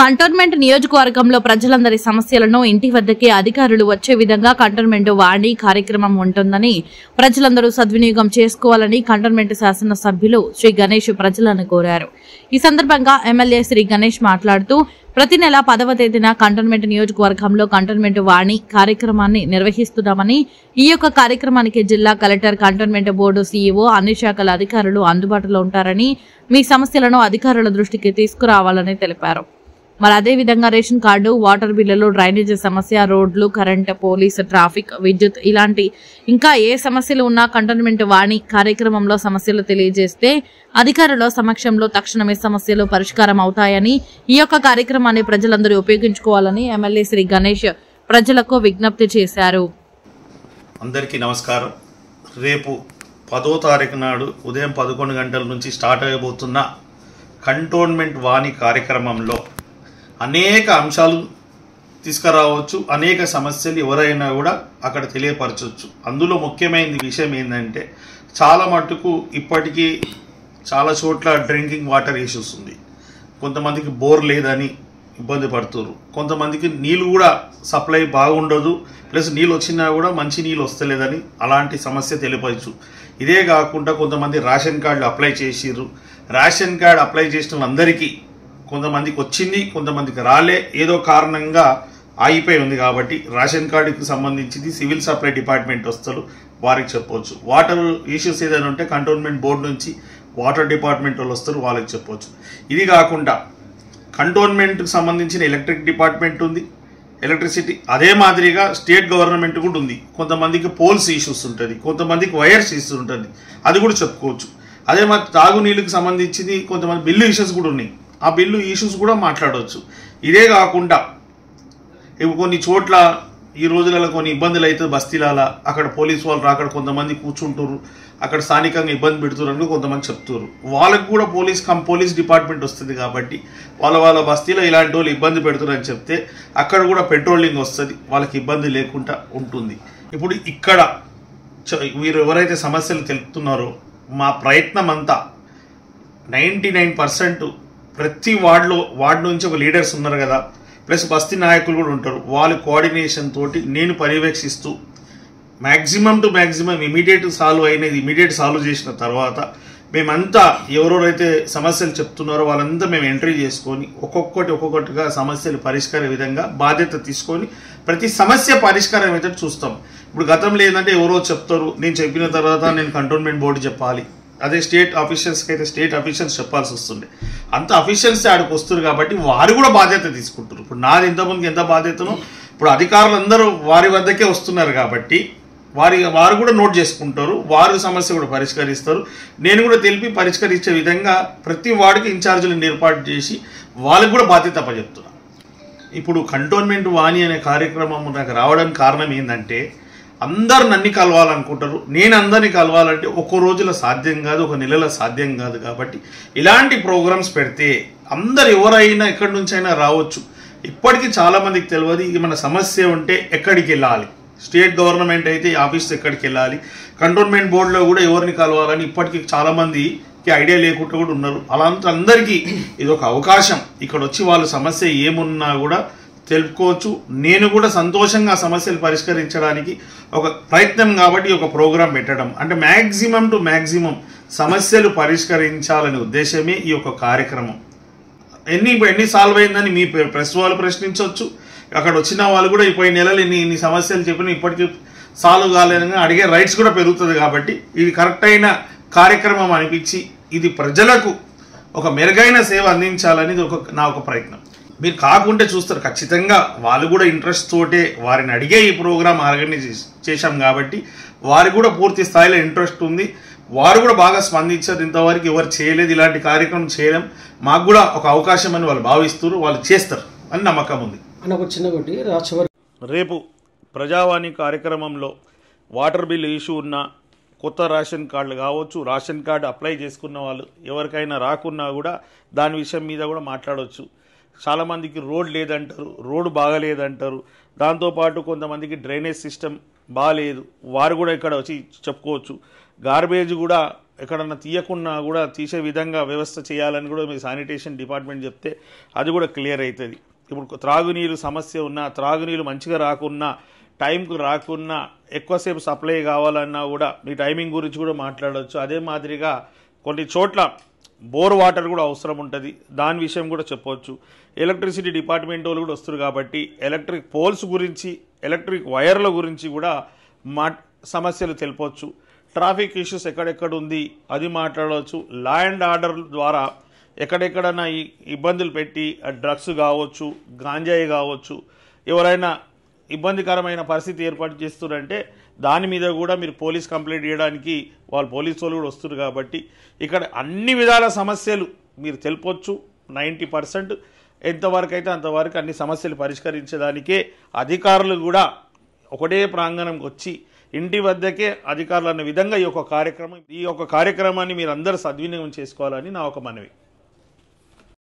Cantonment నియోజకవర్గంలో ప్రజలందరి సమస్యలను ఇంటి వద్దకే అధికారులు వచ్చే విధంగా కంటోన్మెంట్ వాణి కార్యక్రమం ఉంటుందని ప్రజలందరూ సద్వినియోగం చేసుకోవాలని కంటోన్మెంట్ శాసన సభ్యులు శ్రీ గణేష్ ప్రజలను కోరారు. ఈ సందర్భంగా ఎమ్మెల్యే శ్రీ గణేష్ మాట్లాడుతూ ప్రతి నెల 10వ తేదీన కంటోన్మెంట్ నియోజకవర్గంలో కంటోన్మెంట్ వాణి కార్యక్రమాన్ని నిర్వహిస్తున్నామని, ఈ యొక్క కార్యక్రమానికి జిల్లా కలెక్టర్, కంటోన్మెంట్ బోర్డు సీఈఓ, అన్ని శాఖల అధికారులు అందుబాటులో ఉంటారని, మీ సమస్యలను అధికారుల దృష్టికి తీసుకురావాలని తెలిపారు. మరి అదేవిధంగా రేషన్ కార్డు, వాటర్ బిల్లులు, డ్రైనేజీ సమస్య, రోడ్లు, కరెంట్, పోలీసు, ట్రాఫిక్, విద్యుత్ ఇలాంటి ఇంకా ఏ సమస్యలు ఉన్నా కంటోన్మెంట్ వాణి కార్యక్రమంలో సమస్యలు తెలియజేస్తే అధికారుల సమక్షంలో తక్షణమే సమస్యలు పరిష్కారం అవుతాయని, ఈ యొక్క కార్యక్రమాన్ని ప్రజలందరూ ఉపయోగించుకోవాలని ఎమ్మెల్యే శ్రీ గణేష్ ప్రజలకు విజ్ఞప్తి చేశారు. అందరికీ నమస్కారం. రేపు 10వ తారీఖు నాడు ఉదయం 11 గంటల నుంచి స్టార్ట్ అయిపోతున్న కంటోన్మెంట్ వాణి కార్యక్రమంలో అనేక అంశాలు తీసుకురావచ్చు, అనేక సమస్యలు ఎవరైనా కూడా అక్కడ తెలియపరచవచ్చు. అందులో ముఖ్యమైన విషయం ఏంటంటే, చాలా మటుకు ఇప్పటికీ చాలా చోట్ల డ్రింకింగ్ వాటర్ ఇష్యూస్ ఉంది. కొంతమందికి బోర్ లేదని ఇబ్బంది పడుతున్నారు, కొంతమందికి నీళ్ళు కూడా సప్లై బాగుండదు, ప్లస్ నీళ్ళు వచ్చినా కూడా మంచి నీళ్ళు వస్తలేదని అలాంటి సమస్య తెలియపరచు. ఇదే కాకుండా కొంతమంది రేషన్ కార్డులు అప్లై చేసిర్రు. రేషన్ కార్డు అప్లై చేసిన వాళ్ళందరికీ కొంతమందికి వచ్చింది, కొంతమందికి రాలే, ఏదో కారణంగా ఆగిపోయి ఉంది. కాబట్టి రేషన్ కార్డుకి సంబంధించింది సివిల్ సప్లై డిపార్ట్మెంట్ వస్తారు, వారికి చెప్పవచ్చు. వాటర్ ఇష్యూస్ ఏదైనా ఉంటే కంటోన్మెంట్ బోర్డు నుంచి వాటర్ డిపార్ట్మెంట్ వాళ్ళు వస్తారు, వాళ్ళకి చెప్పవచ్చు. ఇది కాకుండా కంటోన్మెంట్కి సంబంధించిన ఎలక్ట్రిక్ డిపార్ట్మెంట్ ఉంది, ఎలక్ట్రిసిటీ. అదే మాదిరిగా స్టేట్ గవర్నమెంట్ కూడా ఉంది. కొంతమందికి పోల్స్ ఇష్యూస్ ఉంటుంది, కొంతమందికి వైర్స్ ఇష్యూస్ ఉంటుంది, అది కూడా చెప్పుకోవచ్చు. అదే మరి తాగునీళ్ళకి సంబంధించింది కొంతమంది బిల్లు ఇష్యూస్ కూడా ఉన్నాయి, ఆ బిల్లు ఇష్యూస్ కూడా మాట్లాడవచ్చు. ఇదే కాకుండా కొన్ని చోట్ల ఈ రోజులలో కొన్ని ఇబ్బందులు అయితే బస్తీలాల అక్కడ పోలీసు వాళ్ళు రాకడ కొంతమంది కూర్చుంటారు, అక్కడ స్థానికంగా ఇబ్బంది పెడుతున్నారు కొంతమంది చెప్తారు. వాళ్ళకు కూడా పోలీస్ డిపార్ట్మెంట్ వస్తుంది. కాబట్టి వాళ్ళ బస్తీలో ఇలాంటి వాళ్ళు ఇబ్బంది పెడుతున్నారని చెప్తే అక్కడ కూడా పెట్రోలింగ్ వస్తుంది, వాళ్ళకి ఇబ్బంది లేకుండా ఉంటుంది. ఇప్పుడు ఇక్కడ మీరు ఎవరైతే సమస్యలు తెలుపుతున్నారో, మా ప్రయత్నం అంతా 99% ప్రతి వార్డు నుంచి ఒక లీడర్స్ ఉన్నారు కదా, ప్లస్ బస్తీ నాయకులు కూడా ఉంటారు. వాళ్ళ కోఆర్డినేషన్ తోటి నేను పర్యవేక్షిస్తూ maximum to maximum immediate solve చేసిన తర్వాత మేమంతా ఎవరెవరైతే సమస్యలు చెప్తున్నారో వాళ్ళంతా మేము ఎంట్రీ చేసుకొని ఒక్కొక్కటిగా సమస్యలు పరిష్కార విధంగా బాధ్యత తీసుకొని ప్రతి సమస్య పరిష్కారం అయితే చూస్తాం. ఇప్పుడు గతంలో ఏంటంటే ఎవరో చెప్తారు, నేను చెప్పిన తర్వాత నేను కంటోన్మెంట్ బోర్డు చెప్పాలి, అదే స్టేట్ ఆఫీషియల్స్కి అయితే స్టేట్ ఆఫీషియల్స్ చెప్పాల్సి వస్తుంది. అంత ఆఫీషియల్స్ ఆడికి వస్తారు కాబట్టి వారు కూడా బాధ్యత తీసుకుంటారు. ఇప్పుడు నాది ఇంతమందికి ఎంత బాధ్యతనో ఇప్పుడు అధికారులు అందరూ వారి వద్దకే వస్తున్నారు కాబట్టి వారు కూడా నోట్ చేసుకుంటారు, వారి సమస్య కూడా పరిష్కరిస్తారు. నేను కూడా తెలిపి పరిష్కరించే విధంగా ప్రతి వార్డుకి ఇన్ఛార్జీలను ఏర్పాటు చేసి వాళ్ళకి కూడా బాధ్యత అప్పచెప్తున్నాను. ఇప్పుడు కంటోన్మెంట్ వాణి అనే కార్యక్రమం నాకు రావడానికి కారణం ఏంటంటే, అందరు నన్ను కలవాలనుకుంటారు, నేను అందరినీ కలవాలంటే ఒక్క రోజులో సాధ్యం కాదు, ఒక నెలలో సాధ్యం కాదు. కాబట్టి ఇలాంటి ప్రోగ్రామ్స్ పెడితే అందరు ఎవరైనా ఎక్కడి నుంచైనా రావచ్చు. ఇప్పటికీ చాలామందికి తెలియదు ఇది మన సమస్య ఉంటే ఎక్కడికి వెళ్ళాలి, స్టేట్ గవర్నమెంట్ అయితే ఆఫీస్ ఎక్కడికి వెళ్ళాలి, కంటోన్మెంట్ బోర్డులో కూడా ఎవరిని కలవాలని ఇప్పటికీ చాలామందికి ఐడియా లేకుండా కూడా ఉన్నారు. అలాంటి అందరికీ ఇది ఒక అవకాశం. ఇక్కడ వచ్చి వాళ్ళ సమస్య ఏమున్నా కూడా తెలుపుకోవచ్చు. నేను కూడా సంతోషంగా సమస్యలు పరిష్కరించడానికి ఒక ప్రయత్నం కాబట్టి ఒక ప్రోగ్రాం పెట్టడం అంటే మ్యాక్సిమం టు మ్యాక్సిమం సమస్యలు పరిష్కరించాలనే ఉద్దేశమే ఈ యొక్క కార్యక్రమం. ఎన్ని సాల్వ్ అయిందని మీ ప్రెస్ వాళ్ళు ప్రశ్నించవచ్చు, అక్కడ వచ్చిన వాళ్ళు కూడా ఇప్పుడు నెలలు ఇన్ని సమస్యలు చెప్పిన ఇప్పటికీ సాల్వ్ కాలేదని అడిగే రైట్స్ కూడా పెరుగుతుంది. కాబట్టి ఇది కరెక్ట్ అయిన కార్యక్రమం అనిపించి ఇది ప్రజలకు ఒక మెరుగైన సేవ అందించాలనేది నా ఒక ప్రయత్నం. మీరు కాకుంటే చూస్తారు, ఖచ్చితంగా వాళ్ళు కూడా ఇంట్రెస్ట్ తోటే వారిని అడిగే ఈ ప్రోగ్రాం ఆర్గనైజ్ చేశాం కాబట్టి వారికి కూడా పూర్తి స్థాయిలో ఇంట్రెస్ట్ ఉంది, వారు కూడా బాగా స్పందించారు. ఇంతవరకు ఎవరు చేయలేదు, ఇలాంటి కార్యక్రమం చేయడం మాకు కూడా ఒక అవకాశం అని వాళ్ళు భావిస్తారు, వాళ్ళు చేస్తారు అని నమ్మకం ఉంది. రేపు ప్రజావాణి కార్యక్రమంలో వాటర్ బిల్ ఇష్యూ ఉన్న, కొత్త రేషన్ కార్డులు కావచ్చు, రేషన్ కార్డు అప్లై చేసుకున్న వాళ్ళు ఎవరికైనా రాకున్నా కూడా దాని విషయం మీద కూడా మాట్లాడవచ్చు. చాలామందికి రోడ్ లేదంటారు, రోడ్డు బాగలేదంటారు, దాంతోపాటు కొంతమందికి డ్రైనేజ్ సిస్టమ్ బాగాలేదు, వారు కూడా ఇక్కడ వచ్చి చెప్పుకోవచ్చు. గార్బేజ్ కూడా ఎక్కడన్నా తీయకున్నా కూడా తీసే విధంగా వ్యవస్థ చేయాలని కూడా మీ శానిటేషన్ డిపార్ట్మెంట్ చెప్తే అది కూడా క్లియర్ అవుతుంది. ఇప్పుడు త్రాగునీరు సమస్య ఉన్నా, త్రాగునీరు మంచిగా రాకున్నా, టైంకు రాకున్నా, ఎక్కువసేపు సప్లై కావాలన్నా కూడా మీ టైమింగ్ గురించి కూడా మాట్లాడవచ్చు. అదే మాదిరిగా కొన్ని చోట్ల బోర్ వాటర్ కూడా అవసరం ఉంటుంది, దాని విషయం కూడా చెప్పవచ్చు. ఎలక్ట్రిసిటీ డిపార్ట్మెంట్ వాళ్ళు కూడా వస్తారు కాబట్టి ఎలక్ట్రిక్ పోల్స్ గురించి, ఎలక్ట్రిక్ వైర్ల గురించి కూడా సమస్యలు తెలుపవచ్చు. ట్రాఫిక్ ఇష్యూస్ ఎక్కడెక్కడ ఉంది అది మాట్లాడవచ్చు. లా అండ్ ఆర్డర్ ద్వారా ఎక్కడెక్కడన్నా ఈ ఇబ్బందులు పెట్టి డ్రగ్స్ కావచ్చు, గాంజాయి కావచ్చు, ఎవరైనా ఇబ్బందికరమైన పరిస్థితి ఏర్పాటు చేస్తున్నారంటే దాని మీద కూడా మీరు పోలీస్ కంప్లైంట్ చేయడానికి వాళ్ళు పోలీసు వాళ్ళు కూడా వస్తున్నారు. కాబట్టి ఇక్కడ అన్ని విధాల సమస్యలు మీరు తెలుపొచ్చు. 90% ఎంతవరకు అయితే అంతవరకు అన్ని సమస్యలు పరిష్కరించడానికే అధికారులు కూడా ఒకటే ప్రాంగణంకి వచ్చి ఇంటి వద్దకే అధికారులు అన్న విధంగా ఈ యొక్క కార్యక్రమాన్ని మీరు అందరూ సద్వినియోగం చేసుకోవాలని నా ఒక మనవి.